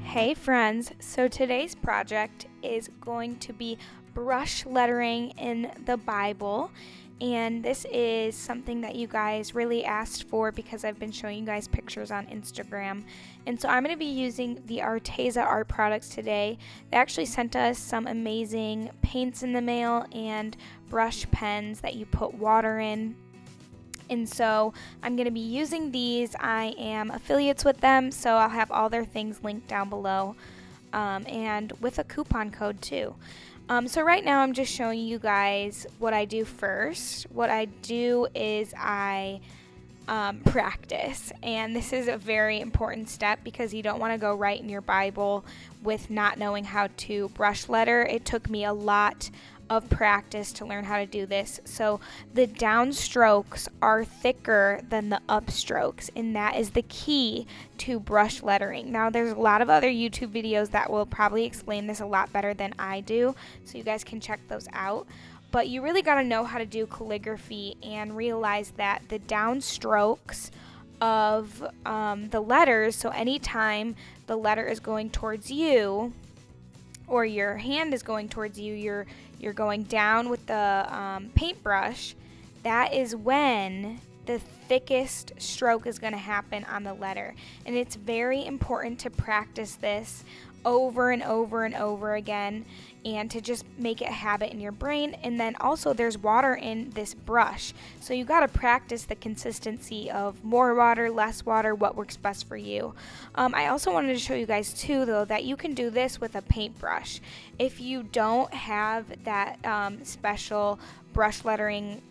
Hey friends, so today's project is going to be brush lettering in the Bible, and this is something that you guys really asked for because I've been showing you guys pictures on Instagram. And so I'm going to be using the Arteza art products today. They actually sent us some amazing paints in the mail and brush pens that you put water in. And so I'm going to be using these. I am affiliates with them, so I'll have all their things linked down below, and with a coupon code too. So right now I'm just showing you guys what I do first. What I do is I practice, and this is a very important step because you don't want to go right in your Bible with not knowing how to brush letter. It took me a lot of practice to learn how to do this. So the downstrokes are thicker than the upstrokes, and that is the key to brush lettering. Now there's a lot of other YouTube videos that will probably explain this a lot better than I do, so you guys can check those out. But you really got to know how to do calligraphy and realize that the downstrokes of the letters, so anytime the letter is going towards you or your hand is going towards you, you're going down with the paintbrush, that is when the thickest stroke is going to happen on the letter. And it's very important to practice this over and over and over again, and to just make it a habit in your brain. And then also there's water in this brush, so you got to practice the consistency of more water, less water, what works best for you. I also wanted to show you guys too though that you can do this with a paintbrush. If you don't have that special brush lettering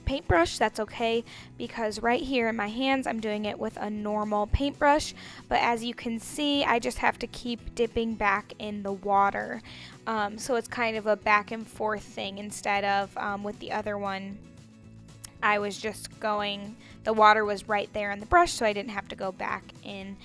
paintbrush, that's okay, because right here in my hands I'm doing it with a normal paintbrush, but as you can see I just have to keep dipping back in the water, so it's kind of a back and forth thing instead of with the other one I was just going, the water was right there in the brush, so I didn't have to go back in.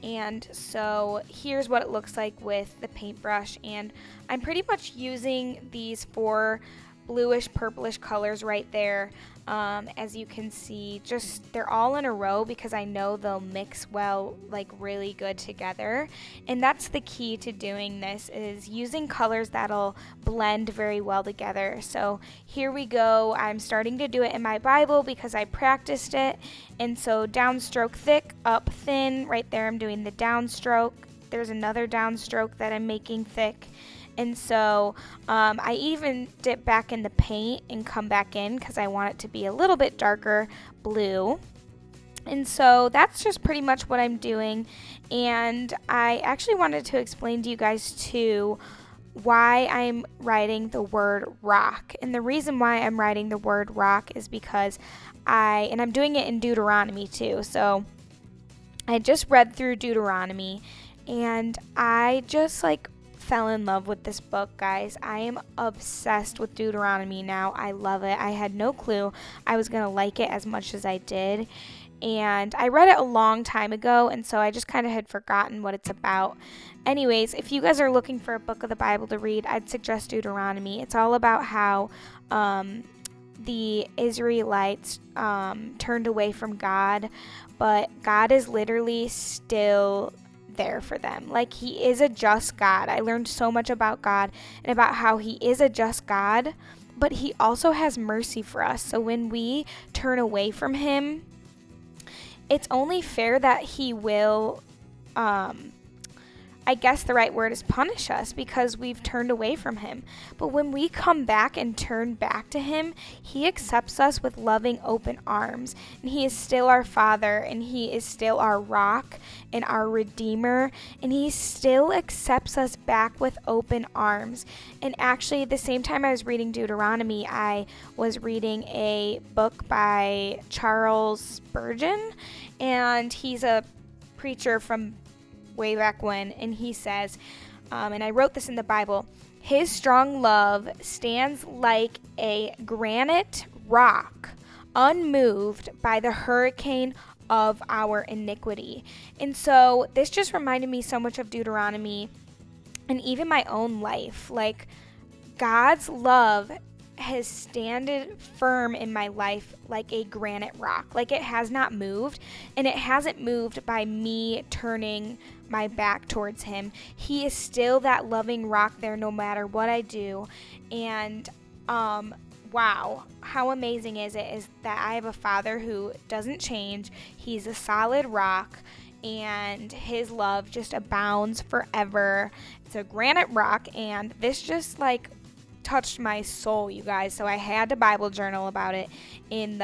And so here's what it looks like with the paintbrush, and I'm pretty much using these four bluish purplish colors right there. As you can see, just they're all in a row because I know they'll mix well, like really good together. And that's the key to doing this, is using colors that'll blend very well together. So here we go. I'm starting to do it in my Bible because I practiced it. And so downstroke thick, up thin. Right there I'm doing the downstroke. There's another downstroke that I'm making thick. And so I even dip back in the paint and come back in because I want it to be a little bit darker blue. And so that's just pretty much what I'm doing. And I actually wanted to explain to you guys too why I'm writing the word rock. And the reason why I'm writing the word rock is because I'm doing it in Deuteronomy too. So I just read through Deuteronomy, and I just fell in love with this book, guys. I am obsessed with Deuteronomy now. I love it. I had no clue I was gonna like it as much as I did, and I read it a long time ago, and so I just kind of had forgotten what it's about. Anyways, if you guys are looking for a book of the Bible to read, I'd suggest Deuteronomy. It's all about how the Israelites turned away from God, but God is literally still there for them. Like, he is a just God. I learned so much about God and about how he is a just God, but he also has mercy for us. So when we turn away from him, it's only fair that he will I guess the right word is punish us because we've turned away from him. But when we come back and turn back to him, he accepts us with loving open arms. And he is still our Father, and he is still our rock and our Redeemer, and he still accepts us back with open arms. And actually, at the same time I was reading Deuteronomy, I was reading a book by Charles Spurgeon, and he's a preacher from way back when, and he says, and I wrote this in the Bible, his strong love stands like a granite rock, unmoved by the hurricane of our iniquity. And so this just reminded me so much of Deuteronomy and even my own life. Like, God's love has standed firm in my life like a granite rock. Like, it has not moved, and it hasn't moved by me turning my back towards him. He is still that loving rock there no matter what I do. And wow, how amazing is that I have a Father who doesn't change. He's a solid rock, and his love just abounds forever. It's a granite rock, and this just like touched my soul, you guys. So I had to Bible journal about it in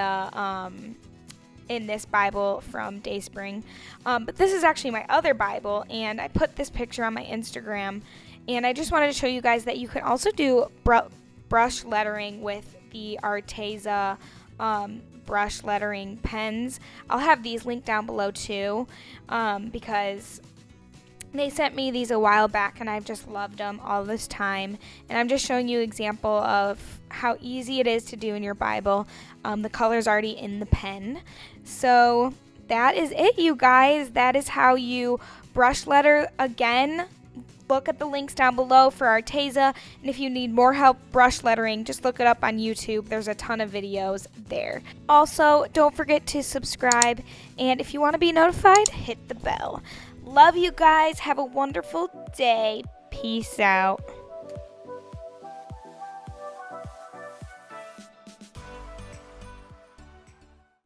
this Bible from Dayspring. But this is actually my other Bible, and I put this picture on my Instagram, and I just wanted to show you guys that you can also do brush lettering with the Arteza brush lettering pens. I'll have these linked down below too, because they sent me these a while back, and I've just loved them all this time. And I'm just showing you an example of how easy it is to do in your Bible. The color's already in the pen. So that is it, you guys. That is how you brush letter. Again, look at the links down below for Arteza. And if you need more help brush lettering, just look it up on YouTube. There's a ton of videos there. Also, don't forget to subscribe. And if you want to be notified, hit the bell. Love you guys. Have a wonderful day. Peace out.